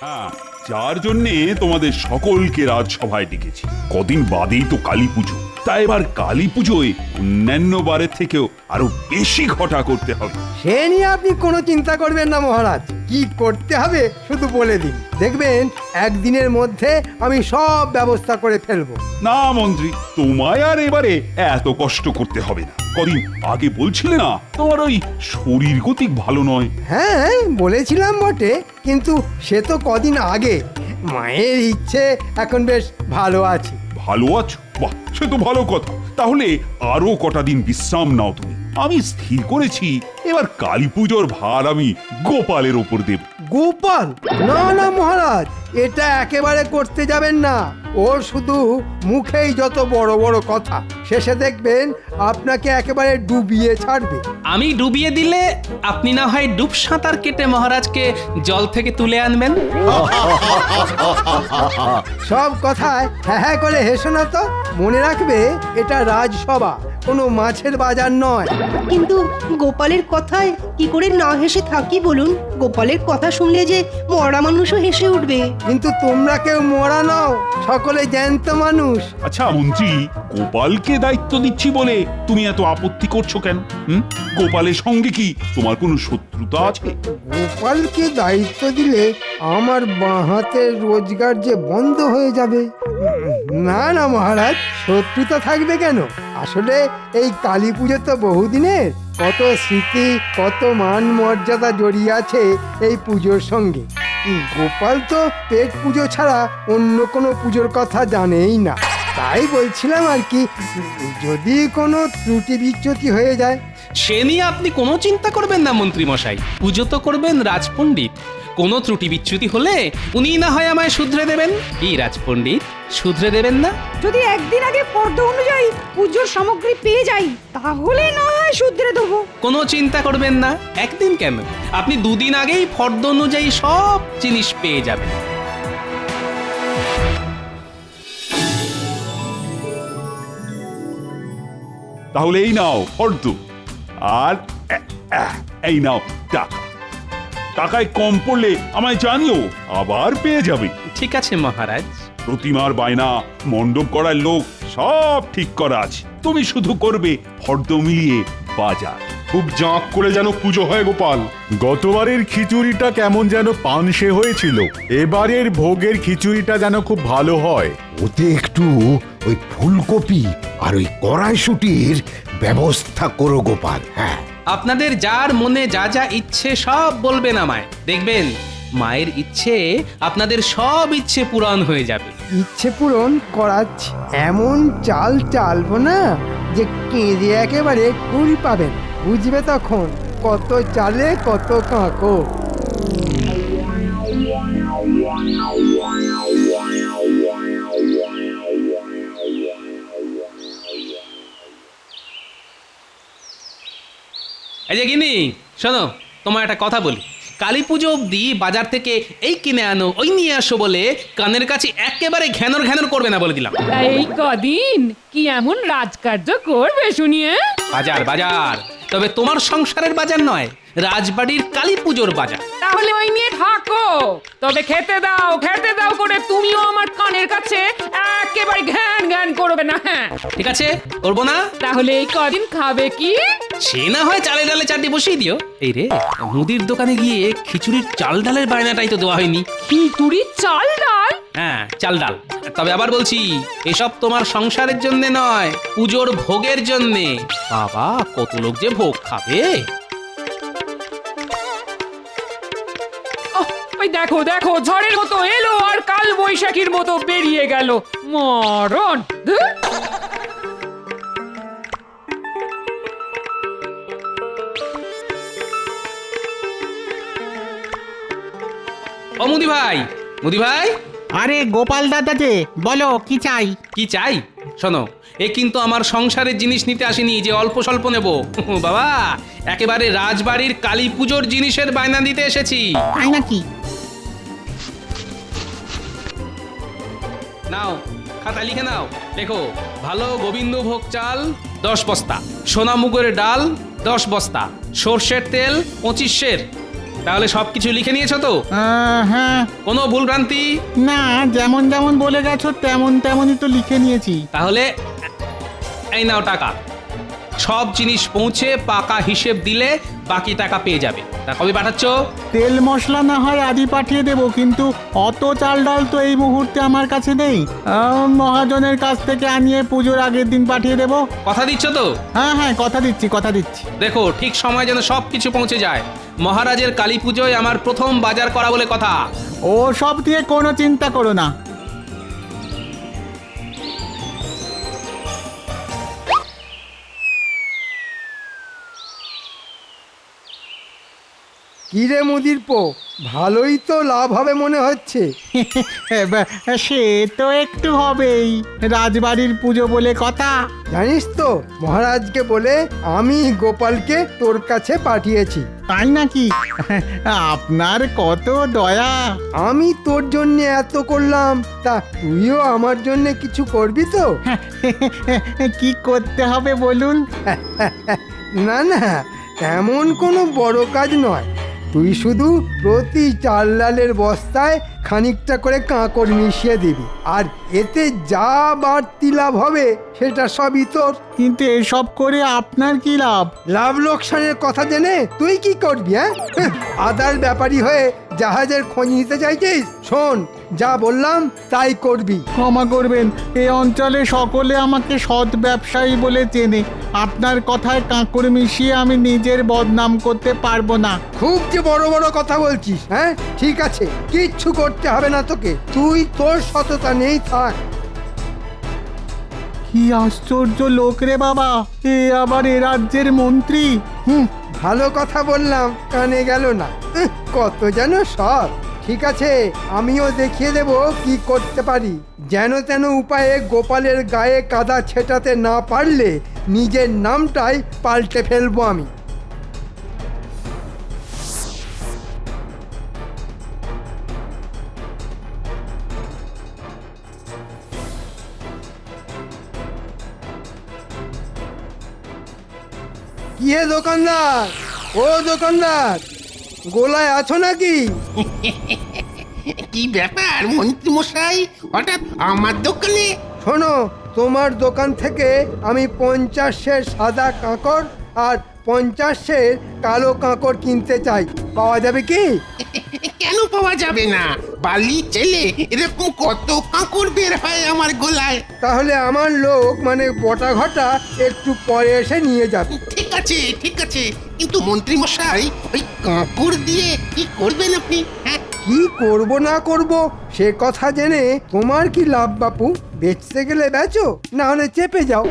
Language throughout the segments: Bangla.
হ্যাঁ, যার জন্যে তোমাদের সকলকে রাজসভায় ডেকেছি। কদিন বাদেই তো কালী পুজো, তাই এবার কালী পুজোয় অন্যান্য বারের থেকেও আরো বেশি ঘটা করতে হবে। সে নিয়ে আপনি কোনো চিন্তা করবেন না মহারাজ, কি করতে হবে শুধু বলে দিন, দেখবেন একদিনের মধ্যে আমি সব ব্যবস্থা করে ফেলবো। না মন্ত্রী, তোমায় আর এবারে এত কষ্ট করতে হবে না। কদিন আগে বলছিলে না তোমার ওই শরীর গতিক ভালো নয়? হ্যাঁ বলেছিলাম বটে, কিন্তু সে তো কদিন আগে। মায়ের ইচ্ছে এখন বেশ ভালো আছি। ভালো আছো? বাহ, সে তো ভালো কথা। তাহলে আরো কটা দিন বিশ্রাম নাও তুমি। আমি স্থির করেছি এবার কালী পুজোর ভার আমি গোপালের ওপর দেব। গোপাল? না না মহারাজ, এটা একেবারে করতে যাবেন না। ওর শুধু মুখেই যত বড় বড় কথা, শেষে দেখবেন আপনাকে একেবারে ডুবিয়ে ছাড়বে। আমি ডুবিয়ে দিলে আপনি না হয় ডুব সাঁতার কেটে মহারাজকে জল থেকে তুলে আনবেন। সব কথায় হ্যাঁ হ্যাঁ করে হেসো না তো। মনে রাখবে এটা রাজসভা, কোনো মাছের বাজার নয়। কিন্তু গোপালের কথায় কি করে না হেসে থাকি বলুন? গোপালের কথা শুনলে যে মরা মানুষও হেসে উঠবে। কিন্তু তোমরা কেউ মরা নাও, সকলে জ্যান্ত মানুষ। আচ্ছা মন্ত্রী, গোপালকে দায়িত্ব দিচ্ছি বলে তুমি এত আপত্তি করছো কেন? গোপালের সঙ্গে কি তোমার কোনো শত্রুতা আছে? গোপালকে দায়িত্ব দিলে আমার বাঁ হাতের রোজগার যে বন্ধ হয়ে যাবে। না না মহারাজ, শত্রুতা থাকবে কেন? আসলে এই কালী পুজো তো বহুদিনের, কত স্মৃতি কত মান মর্যাদা জড়িয়ে আছে এই পুজোর সঙ্গে। গোপাল তো পেট পুজো ছাড়া অন্য কোনো পুজোর কথা জানেই না। তাই বলছিলাম আর কি, যদি কোনো ত্রুটি বিচ্যুতি হয়ে যায়। সে নিয়ে আপনি কোনো চিন্তা করবেন না মন্ত্রী মশাই, পুজো তো করবেন রাজপণ্ডিত। কোনো ত্রুটি বিচ্যুতি হলে উনি না হয় আমায় শুধরে দেবেন। কি রাজপণ্ডিত, শুধরে দেবেন না? যদি একদিন আগে ফর্দ অনুযায়ী পুজোর সামগ্রী পেয়ে যাই, তাহলে না হয় শুধরে দেবো। কোনো চিন্তা করবেন না, একদিন কেন, আপনি দুদিন আগেই ফর্দ অনুযায়ী সব জিনিস পেয়ে যাবেন। তাহলে এই নাও ফর্দ, আর এই নাও টাকা। টাকায় কম পড়লে আমায় জানিও, আবার পেয়ে যাবে। ঠিক আছে মহারাজ। প্রতিমার বায়না, মণ্ডপ করার লোক সব ঠিক করা আছে। তুমি শুধু করবে ফর্দ মিলিয়ে বাজার। খুব জাঁক করে যেন পুজো হয় গোপাল। গতবারের খিচুড়িটা কেমন যেন পানসে হয়েছিল, এবারের ভোগের খিচুড়িটা যেন খুব ভালো হয়। ওতে একটু ওই ফুলকপি আর ওই কড়াইশুটির ব্যবস্থা করো গোপাল। হ্যাঁ, আপনাদের যার মনে যা যা ইচ্ছে সব বলবেন আমায়, দেখবেন মায়ের ইচ্ছে আপনাদের সব ইচ্ছে পূরণ হয়ে যাবে। ইচ্ছে পূরণ করাচ্ছি, এমন চাল চালবো না যে কেঁদে একেবারে কুল পাবেন। বুঝবে তখন কত চালে কত কাঁকো। এই যে গিনি, শোনো, তোমার একটা কথা বলি। কালী পুজো অবধি বাজার থেকে এই কিনে আনো ওই নিয়ে আসো বলে কানের কাছে একেবারে ঘ্যানর ঘ্যানর করবে না বলে দিলাম। এই কদিন কি এমন রাজকার্য করবে শুনিয়ে? বাজার বাজার, তবে তোমার সংসারের বাজার নয়, রাজবাড়ির কালী পুজোর বাজার। তাহলে ওই নিয়ে থাকো, তবে খেতে দাও করে তুমিও আমার কানের কাছে একেবারে ঘ্যান ঘ্যান করবে না। হ্যাঁ ঠিক আছে, করবো না। তাহলে এই কদিন খাবে কি? সে না হয় চালে ডালে চারটি বসিয়ে দিও। এই রে, মুদির দোকানে গিয়ে খিচুড়ির চাল ডালের বায়নাটাই তো দেওয়া হয়নি। খিচুড়ি চাল ডাল? হ্যাঁ, চাল ডাল। তবে আবার বলছি, এসব তোমার সংসারের জন্য নয়, পুজোর ভোগের জন্যে। বাবা, কত লোক যে ভোগ খাবে। ওই দেখো দেখো, ঝড়ের মতো এলো আর কাল বৈশাখীর মতো বেরিয়ে গেল। মরণ! ধুর! ও মুদি ভাই, মুদি ভাই। আরে গোপাল দাদা যে, বলো কি চাই? কি চাই? শোনো, এ কিন্তু আমার সংসারের জিনিস নিতে আসেনি যে অল্প স্বল্প নেব। বাবা, একেবারে রাজবাড়ির কালী পুজোর জিনিসের বায়না দিতে এসেছি। তাই নাকি? নাও, খাতা লিখে নাও। দেখো, ভালো গোবিন্দভোগ চাল 10 বস্তা, সোনা মুগের ডাল 10 বস্তা, সর্ষের তেল 25 সের, তাহলে সবকিছু লিখে নিয়েছো তো? হ্যাঁ, কোনো ভুলভ্রান্তি? না, যেমন যেমন বলে গেছো তেমন তেমনই তো লিখে নিয়েছি। তাহলে এই নাও টাকা। সব জিনিস পৌঁছে পাকা হিসেব দিলে বাকি টাকা পেয়ে যাবে। তা কবে পাঠাচ্ছ? তেল মশলা না হয় আজই পাঠিয়ে দেবো, কিন্তু অত চাল ডাল তো এই মুহূর্তে আমার কাছে নেই। মহাজনের কাছ থেকে আনিয়ে পুজোর আগের দিন পাঠিয়ে দেবো। কথা দিচ্ছ তো? হ্যাঁ হ্যাঁ, কথা দিচ্ছি। দেখো ঠিক সময় যেন সব কিছু পৌঁছে যায়। মহারাজের কালী পুজোয় আমার প্রথম বাজার করা বলে কথা। ও সব দিয়ে কোনো চিন্তা করো না। কিরে মুদির পো, ভালোই তো লাভ হবে মনে হচ্ছে। সে তো একটু হবেই, রাজবাড়ির পুজো বলে কথা। জানিস তো, মহারাজকে বলে আমি গোপালকে তোর কাছে পাঠিয়েছি। তাই নাকি? আপনার কত দয়া। আমি তোর জন্য এত করলাম, তা তুইও আমার জন্য কিছু করবি তো? কি করতে হবে বলুন? না না, তেমন কোনো বড় কাজ নয়। তুই শুধু প্রতি চাল ডালের বস্তায় খানিকটা করে কাঁকড় মিশিয়ে দিবি, আর এতে যা বাড়তি লাভ হবে সেটা সবই তোর। কিন্তু এসব করে আপনার কি লাভ? লাভ লোকসানের কথা জেনে তুই কি করবি? আদার ব্যাপারী হয়ে জাহাজের খোঁজ নিতে চাইছিস? শোন, যা বললাম তাই করবি। ক্ষমা করবেন, এই অঞ্চলে সকলে আমাকে সৎ ব্যবসায়ী বলে চেনে। আপনার কথায় কাঁকড় মিশিয়ে আমি নিজের বদনাম করতে পারবো না। খুব যে বড় বড় কথা বলছিস। হ্যাঁ ঠিক আছে, কিচ্ছু করতে হবে না তোকে, তুই তোর সততা নেই থাক। কি আশ্চর্য লোক রে বাবা, এ আবার এ রাজ্যের মন্ত্রী। ভালো কথা বললাম, কানে গেল না। কত যেন সব। ঠিক আছে, আমিও দেখিয়ে দেব কি করতে পারি। যেন তেন উপায়ে গোপালের গায়ে কাদা ছেটাতে না পারলে নিজের নামটাই পাল্টে ফেলবো আমি। কি হে দোকানদার, ও দোকানদার, গোলায় আছো নাকি? কি ব্যাপার মন্ত্রী মশাই, হঠাৎ আমার দোকানে? শোনো, তোমার দোকান থেকে আমি 50 সাদা কাঁকড় আর 50 কালো কাঁকড় কিনতে চাই। পাওয়া যাবে কি? কেন পাওয়া যাবে না? বালি চেলে এরকম কত কাঁকড় বের হয় আমার গোলায়। তাহলে আমার লোক মানে বটা ঘটা একটু পরে এসে নিয়ে যাবে। ঠিক আছে, কিন্তু মন্ত্রী মশাই, ওই কাঁকড় দিয়ে কি করবেন আপনি? হ্যাঁ, কি করব না করব সে কথা জেনে তোমার কি লাভ বাপু? বেচতে গেলে বেচো, না হলে চেপে যাও।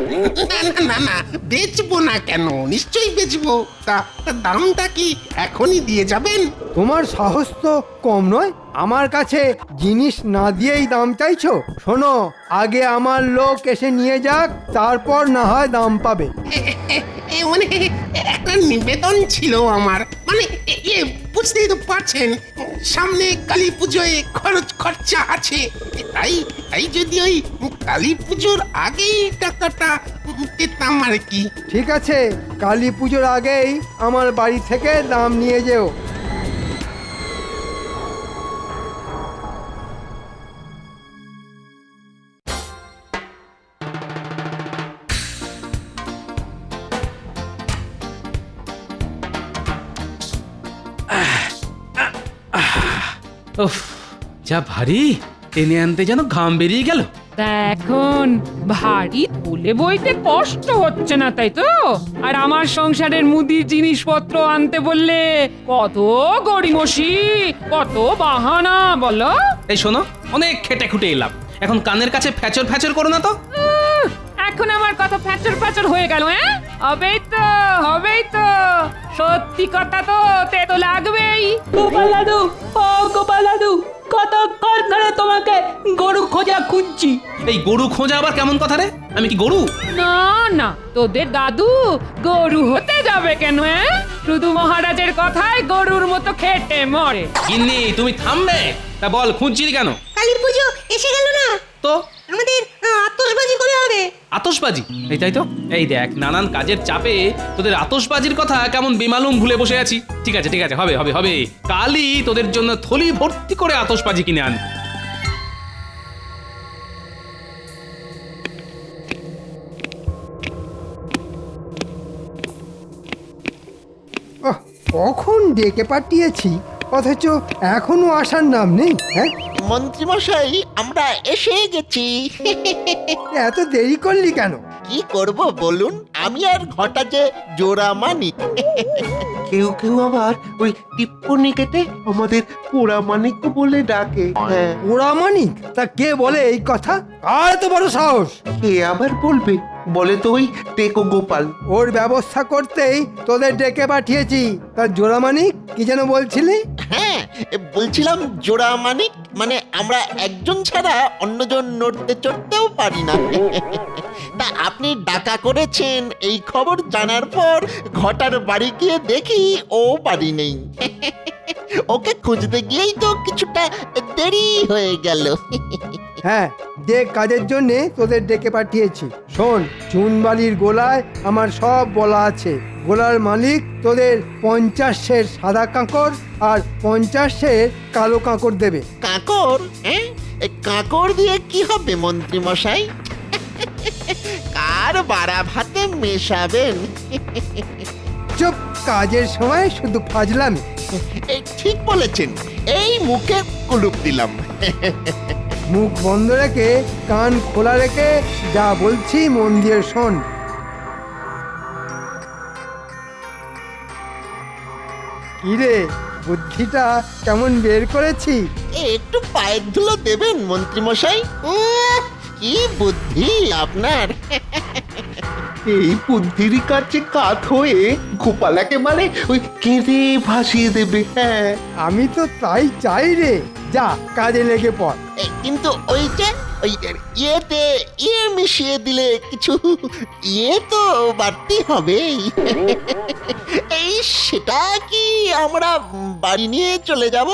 না, বেচবো না কেন? নিশ্চয়ই বেচবো। তা দামটা কি এখনই দিয়ে যাবেন? তোমার সাহস তো কম নয়, আমার কাছে জিনিস না দিয়েই দাম চাইছো? শোনো, আগে আমার লোক এসে নিয়ে যাক, তারপর না হয় দাম পাবে। মানে একটা নিবেদন ছিল আমার, মানে বুঝতেই তো পারছেন, সামনে কালী পুজোয় খরচা আছে। তাই যদি ওই কালী পুজোর আগেই টাকাটা পেতাম আর কি। ঠিক আছে, কালী পুজোর আগেই আমার বাড়ি থেকে দাম নিয়ে যেও। উফ, যা ভারী, টেনে আনতে যেন ঘাম বেরিয়ে গেল। তা এখন ভারী তুলে বইতে কষ্ট হচ্ছে না, তাই তো? আর আমার সংসারের মুদির জিনিসপত্র আনতে বললে কত গড়িমসি, কত বাহানা বলো। এই শোনো, অনেক খেটে খুটে এলাম, এখন কানের কাছে ফ্যাচর ফ্যাচর করো না তো। এখন আমার কথা ফ্যাচর ফ্যাচর হয়ে গেল? হবেই তো, সত্যি কথা তো তেতো লাগবেই। গোপাল দাদু, ও গোপাল দাদু, কতক্ষণ ধরে তোমাকে গরু খোঁজা খুঁজছি। এই গরু খোঁজা আবার কেমন কথা রে? আমি কি গরু? না, তোদের দাদু গরু হতে যাবে কেন? শুধু মহারাজের কথায় গরুর মতো খেটে মরে। গিন্নি, তুমি থামবে? তা বল, খুঁজছিলি কেন? কালী পুজো এসে গেল না তো আমাদের, আতশবাজি করে হবে। আতশবাজি, এই তাই তো। এই দেখ, নানান কাজের চাপে তোদের আতশবাজির কথা কেমন বেমালুম ভুলে বসে আছি। ঠিক আছে ঠিক আছে, হবে হবে হবে, কালই তোদের জন্য থলি ভর্তি করে আতশবাজি কিনে আন। ওহ, কখন ডেকে পাঠিয়েছি অথচ এখনো আসার নাম নেই। হ্যাঁ, মন্ত্রীমশাই আমরা এসে গেছি। এত দেরি করলি কেন? কি করব বলুন, আমি আর ঘটা যে জোড়া মানি। কেউ কেউ আবার ওই টিপ্পনি কেটে আমাদের পোড়া মানিক বলে ডাকে। হ্যাঁ, ওরা মানিক? তা কে বলে এই কথা? আর তো বড় সাহস! কে আবার বলবে? বলে তো ওই টেকো গোপাল। ওর ব্যবস্থা করতেই তোদের ডেকে পাঠিয়েছি। তার জোড়া মানিক কি যেন বলছিলি? হ্যাঁ, বলছিলাম জোড়া মানিক মানে আমরা একজন ছাড়া অন্যজন নড়তে চড়তেও পারি না। তা আপনি ডাকা করেছেন এই খবর জানার পর ঘটার বাড়ি গিয়ে দেখি ও বাড়ি নেই। ওকে খুঁজতে গিয়েই তো কিছুটা দেরি হয়ে গেল। হ্যাঁ, যে কাজের জন্যে তোদের ডেকে পাঠিয়েছি। শোন, চুনবালির গোলায় আমার সব বলা আছে। গোলার মালিক তোদের 50 সের সাদা কাঁকড় আর 50 সের কালো কাঁকড় দেবে। কাঁকড়? হ্যাঁ, কাঁকড় দিয়ে কি হবে মন্ত্রী মশাই? কার বাড়া ভাতে মেশাবেন? চুপ, কাজের সময় শুধু ফাজলামি। ঠিক বলেছেন, এই মুখে কুলুপ দিলাম। মুখ বন্ধ রেখে কান খোলা রেখে যা বলছি মন দিয়ে শোন। কিরে, বুদ্ধিটা কেমন বের করেছি? একটু পায়ের ধুলো দেবেন মন্ত্রী মশাই। কি বুদ্ধি আপনার! এই বুদ্ধির কাছে কাত হয়ে গোপাল একেবারে ওই কেঁদে ভাসিয়ে দেবে। হ্যাঁ, আমি তো তাই চাই রে। যা, কাজে লেগে পড়। কিন্তু ওই যে ওই ইয়েতে ইয়ে মিশিয়ে দিলে কিছু ইয়ে তো বাড়তি হবে। এই সেটা কি আমরা বাড়ি নিয়ে চলে যাব?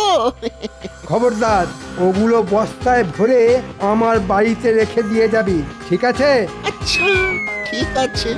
খবরদার, ওগুলো বস্তায় ভরে আমার বাড়িতে রেখে দিয়ে যাবি, ঠিক আছে? আচ্ছা, ঠিক আছে।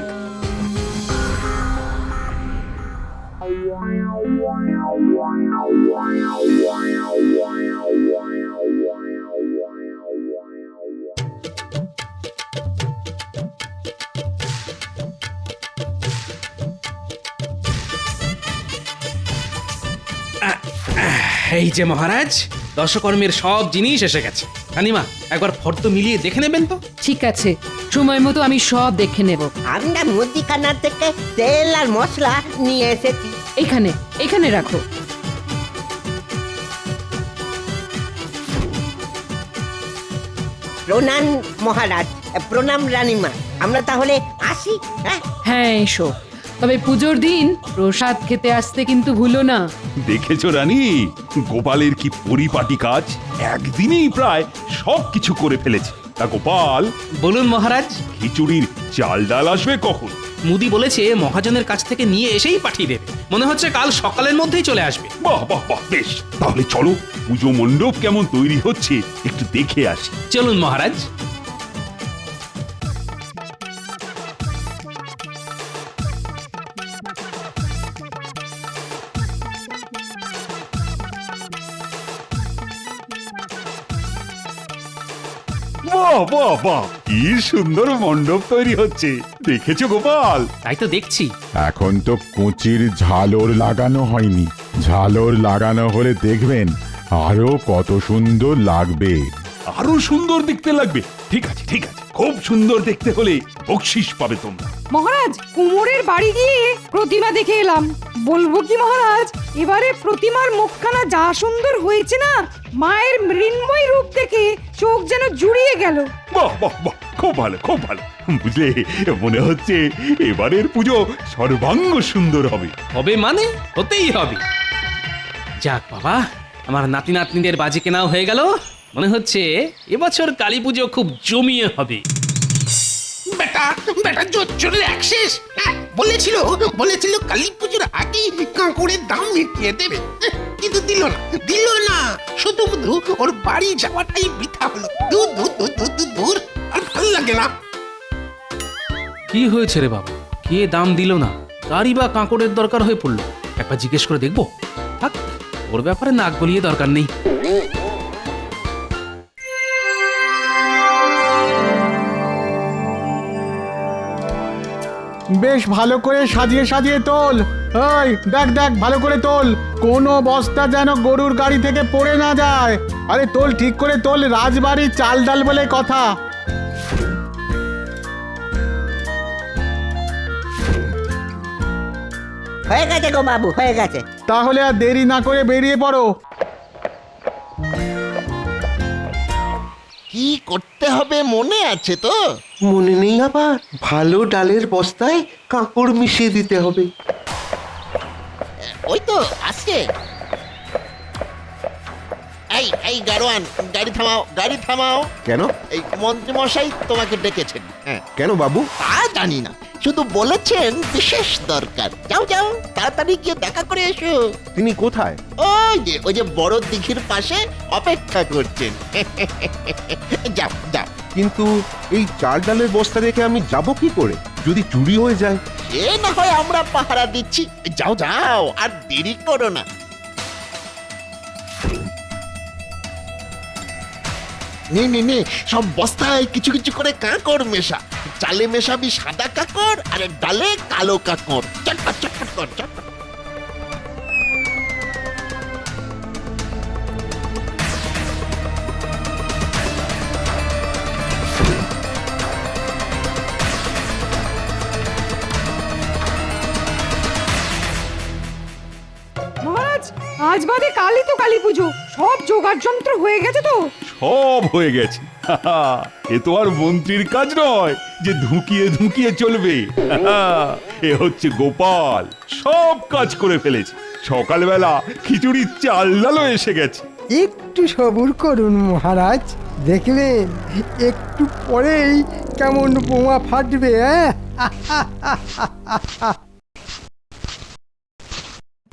এই যে মহারাজ, দশকর্মের সব জিনিস এসে গেছে। রানীমা, একবার ফর্দ মিলিয়ে দেখে নেবেন তো। ঠিক আছে, সময় মতো আমি সব দেখে নেব। আমরা মুদিখানা থেকে তেল আর মশলা নিয়ে এসেছি। এখানে এখানে রাখো। প্রণাম মহারাজ, প্রণাম রানীমা। আমরা তাহলে আসি। হ্যাঁ এসো, তবে পুজোর দিন প্রসাদ খেতে আসতে কিন্তু ভুলো না। দেখেছো রানী, গোপালের কি পরিপাটি কাজ! একদিনেই প্রায় সব কিছু করে ফেলেছে। তা গোপাল, বলুন মহারাজ। খিচুড়ির চাল ডাল আসবে কখন? মুদি বলেছে মহাজনের কাছ থেকে নিয়ে এসেই পাঠিয়ে দেবে। মনে হচ্ছে কাল সকালের মধ্যেই চলে আসবে। বাহ বাহ বাহ, বেশ, তাহলে চলো পুজো মণ্ডপ কেমন তৈরি হচ্ছে একটু দেখে আসি। চলুন মহারাজ। বাহ বাহ বাহ, কি সুন্দর মণ্ডপ তৈরি হচ্ছে! দেখেছো গোপাল? তাই তো দেখছি। এখন তো কুচির ঝালর লাগানো হয়নি। ঝালর লাগানো হলে দেখবেন আরো কত সুন্দর লাগবে। আরো সুন্দর দেখতে লাগবে? ঠিক আছে ঠিক আছে, খুব সুন্দর দেখতে হলে বকশিস পাবে তোমরা। মহারাজ, কুমোরের বাড়ি গিয়ে প্রতিমা দেখে এলাম। বলবো কি মহারাজ, এবারে প্রতিমার মুখখানা যা সুন্দর হয়েছে না, মায়ের মৃন্ময় রূপ দেখে চোখ যেন জুড়িয়ে গেল। বাহ বাহ বাহ, খুব ভালো খুব ভালো। বুঝলে, মনে হচ্ছে এবারের পুজো সর্বাঙ্গ সুন্দর হবে। হবে মানে হতেই হবে। যাক বাবা, আমার নাতি নাতনিদের বাজি কেনাও হয়ে গেল। মনে হচ্ছে এবছর কালী পুজো খুব জমিয়ে হবে। বেটা বেটা জোরে অ্যাক্সেস বলেছিল কালী পুজোর আগেই কাঁকড়ের দাম মিটিয়ে দেবে, কিন্তু দিল না। শুধু ওর বাড়ি যাওয়াটাই বৃথা হলো। দূর দূর দূর দূর দূর, আর ভালো লাগে না। কি হয়েছে রে বাবা? কে দাম দিল না? কারই বা কাঁকড়ের দরকার হয়ে পড়লো? একবার জিজ্ঞেস করে দেখবো। থাক, ওর ব্যাপারে নাক গলিয়ে দরকার নেই। বেশ ভালো করে সাজিয়ে সাজিয়ে তোল। ওই দেখ দেখ ভালো করে তোল, কোনো বস্তা যেন গরুর গাড়ি থেকে পড়ে না যায়। আরে তোল, ঠিক করে তোল, রাজবাড়ির চাল ডাল বলে কথা। হয়ে গেছে গো বাবু, হয়ে গেছে। তাহলে আর দেরি না করে বেরিয়ে পড়ো। কি করতে হবে মনে আছে তো? মনে নেই আবার? ভালো ডালের বস্তায় কাঁকড় মিশিয়ে দিতে হবে। ওই তো আসছে। এই এই গাড়োয়ান, গাড়ি থামাও, গাড়ি থামাও। কেন? এই মন্ত্রী মশাই তোমাকে ডেকেছেন। হ্যাঁ, কেন বাবু? তা জানি না, শুধু বলেছেন বিশেষ দরকার। যাও যাও, তাড়াতাড়ি গিয়ে দেখা করে এসো। তিনি কোথায়? ওই যে বড় দিঘির পাশে অপেক্ষা করছেন। যাও যাও। কিন্তু এই চাল ডালের বস্তা রেখে আমি যাব কি করে? যদি চুরি হয়ে যায়? সে না হয় আমরা পাহারা দিচ্ছি। যাও যাও, আর দেরি করো না। নে নে নে, সব বস্তায় কিছু কিছু করে কাঁকড় মেশা। চালে মেশাবি সাদা কাঁকড়, আর ডালে কালো কাঁকড়। চটপট চটপট কর, চটপট। মহারাজ, আজ বাদে কালই তো কালী পুজো, সব জোগাড় যন্ত্র হয়ে গেছে তো? সব হয়ে গেছে। এ তো আর মন্ত্রীর কাজ নয় যে ধুকিয়ে ধুকিয়ে চলবে। এ হচ্ছে গোপাল, সব কাজ করে ফেলেছে। সকালবেলা খিচুড়ির চাল ডালও এসে গেছে। একটু সবুর করুন মহারাজ, দেখবেন একটু পরেই কেমন বোমা ফাটবে।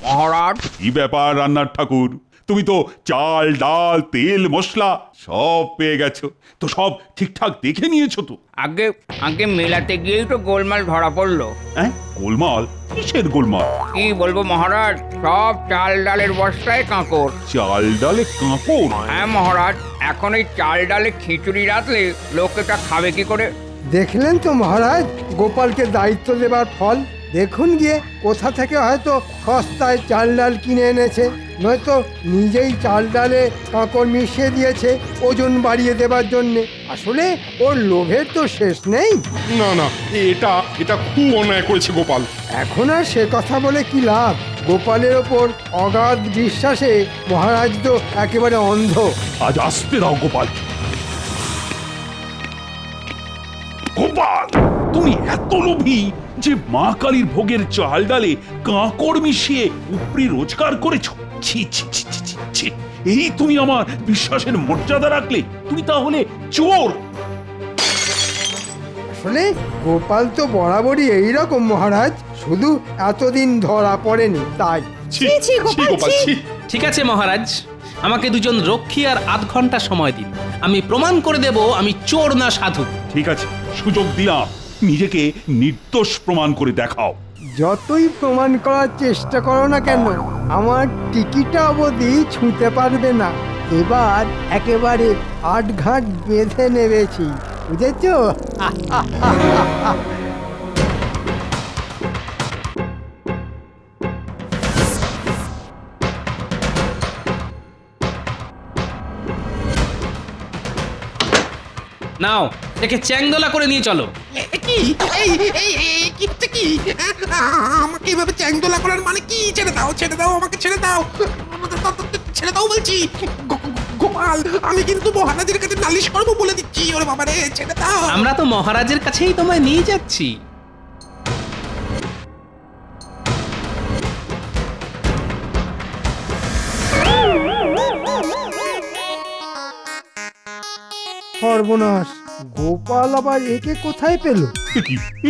মহারাজ, কি ব্যাপার রান্নার ঠাকুর? তুমি তো চাল ডাল তেল মশলা সব পেয়ে গেছো, তো সব ঠিকঠাক দেখে নিয়েছো তো? আগে আগে মেলাতে গিয়েই তো গোলমাল ধরা পড়লো। হ্যাঁ, গোলমাল? কিসের গোলমাল? কি বলবো মহারাজ, সব চাল ডালের বস্তায় কাঁকড়। চাল ডালে কাঁকড়? হ্যাঁ মহারাজ, এখন এই চাল ডালে খিচুড়ি রাখলে লোকেটা খাবে কি করে? দেখলেন তো মহারাজ, গোপালকে দায়িত্ব দেবার ফল। দেখুন গিয়ে কোথা থেকে হয়তো সস্তায় চাল ডাল কিনে এনেছে, নয়তো নিজেই চাল ডালে কাঁকড় মিশিয়ে দিয়েছে ওজন বাড়িয়ে দেবার জন্যে। আসলে ওর লোভের তো শেষ নেই। না না, এটা এটা খুব অন্যায় করেছে গোপাল। এখন আর সে কথা বলে কি লাভ? গোপালের ওপর অগাধ বিশ্বাসে মহারাজ তো একেবারে অন্ধ। আজ আসতে দাও গোপাল। গোপাল, তুমি এত লোভী যে মা কালীর ভোগের চাল ডালে কাঁকড় মিশিয়ে উপরি রোজগার করেছো? ছি ছি ছি ছি ছি ছি। এই তুমি আমার বিশ্বাসের মর্যাদা রাখলে? তুমি তাহলে চোর। আসলে গোপাল তো বরাবরই এইরকম মহারাজ, শুধু এতদিন ধরা পড়েনি তাই। ঠিক আছে মহারাজ, আমাকে দুজন রক্ষী আর আধ ঘন্টা সময় দিন, আমি প্রমাণ করে দেব আমি চোর না সাধু। ঠিক আছে, সুযোগ দিলাম, নিজেকে নির্দোষ প্রমাণ করে দেখাও। যতই প্রমাণ করার চেষ্টা করো না কেন, আমার টিকিটা অবধি ছুঁতে পারবে না। এবার একেবারে আটঘাট বেঁধে নেবেছি, বুঝেছো? নাও, একে চ্যাংদোলা করে নিয়ে চলো। কি এই এই এই কিটা কি? আমাকে এভাবে চ্যাংদোলা করার মানে কি? ছেড়ে দাও, ছেড়ে দাও, আমাকে ছেড়ে দাও, ছেড়ে দাও বলছি। গোপাল, আমি কিন্তু মহারাজের কাছে নালিশ করবো বলে দিচ্ছি। ওরে বাবা রে, ছেড়ে দাও। আমরা তো মহারাজের কাছেই তোমায় নিয়ে যাচ্ছি। সর্বনাশ, গোপাল আবার একে কোথায় পেল?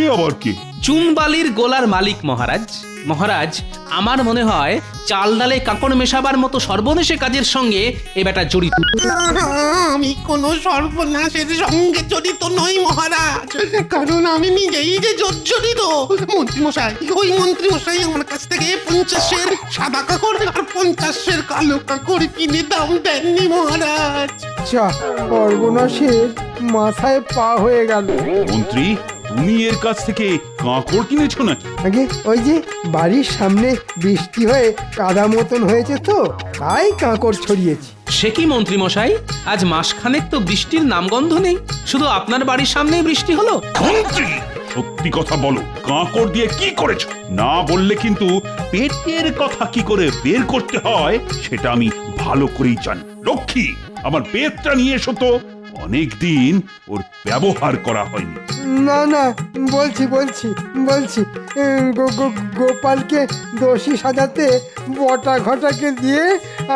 এ আবার কে? চুনবালির গোলার মালিক মহারাজ। মহারাজ আমার মনে হয় চাল ডালে কাঁকড় মেশাবার মতো সর্বনেশে কাজের সঙ্গে এ বেটা জড়িত। আমি কোনো সর্বনাশের সঙ্গে জড়িত নই মহারাজ, কারণ আমি নিজেই যে জর্জরিত। মন্ত্রীমশাই, ওই মন্ত্রীমশাই আমার কাছ থেকে 50-এর সাদা কাকড় আর 50-এর কালো কাকড় কিনে দাম দেননি মহারাজ। যা, সর্বনাশের মাথায় পা হয়ে গেল। মন্ত্রী, তুমি এর কাছ থেকে কাঁকড় কিনেছো নাকি? আগে ওই যে বাড়ির সামনে বৃষ্টি হয়ে কাদা মতন হয়েছে তো, তাই কাঁকড় ছড়িয়েছি। সে কি মন্ত্রী মশাই, আজ মাসখানেক তো বৃষ্টির নামগন্ধ নেই, শুধু আপনার বাড়ির সামনেই বৃষ্টি হলো। মন্ত্রী, সত্যি কথা বলো, কাঁকড় দিয়ে কি করেছো? না বললে কিন্তু পেটের কথা কি করে বের করতে হয় সেটা আমি ভালো করেই জানি। লক্ষ্মী, আমার পেটটা নিয়ে এসো তো, অনেকদিন ওর ব্যবহার করা হয়নি। না না, বলছি গোপালকে দোষী সাজাতে বটা ঘটাকে দিয়ে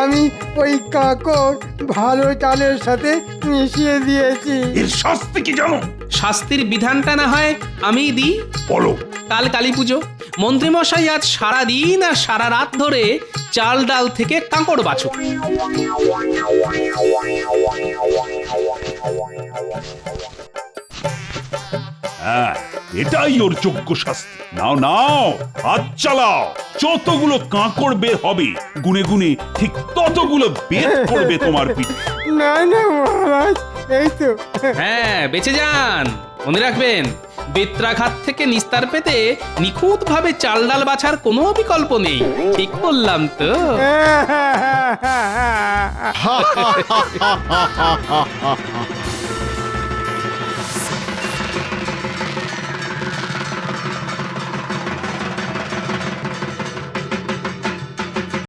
আমি ওই কাঁকড় ভালো চালের সাথে মিশিয়ে দিয়েছি। এর শাস্তি কি জানো? শাস্তির বিধানটা না হয় আমি দিই। বলো। কাল কালী পুজো, মন্ত্রীমশাই আজ সারা দিন আর সারা রাত ধরে চাল ডাল থেকে কাঁকড় বাছুক। হ্যাঁ, এটাই ওর যোগ্য শাস্তি। নাও নাও, হাত চালাও। যতগুলো কাঁকড় বের হবে গুনে গুনে ঠিক ততগুলো বের করবে তোমার পিঠে। না না মহারাজ, এই তো। হ্যাঁ, বেঁচে যান। মনে রাখবেন, বেত্রাঘাত থেকে নিস্তার পেতে নিখুঁত ভাবে চাল ডাল বাছার কোনো বিকল্প নেই। ঠিক বললাম তো? হা হা হা হা হা হা।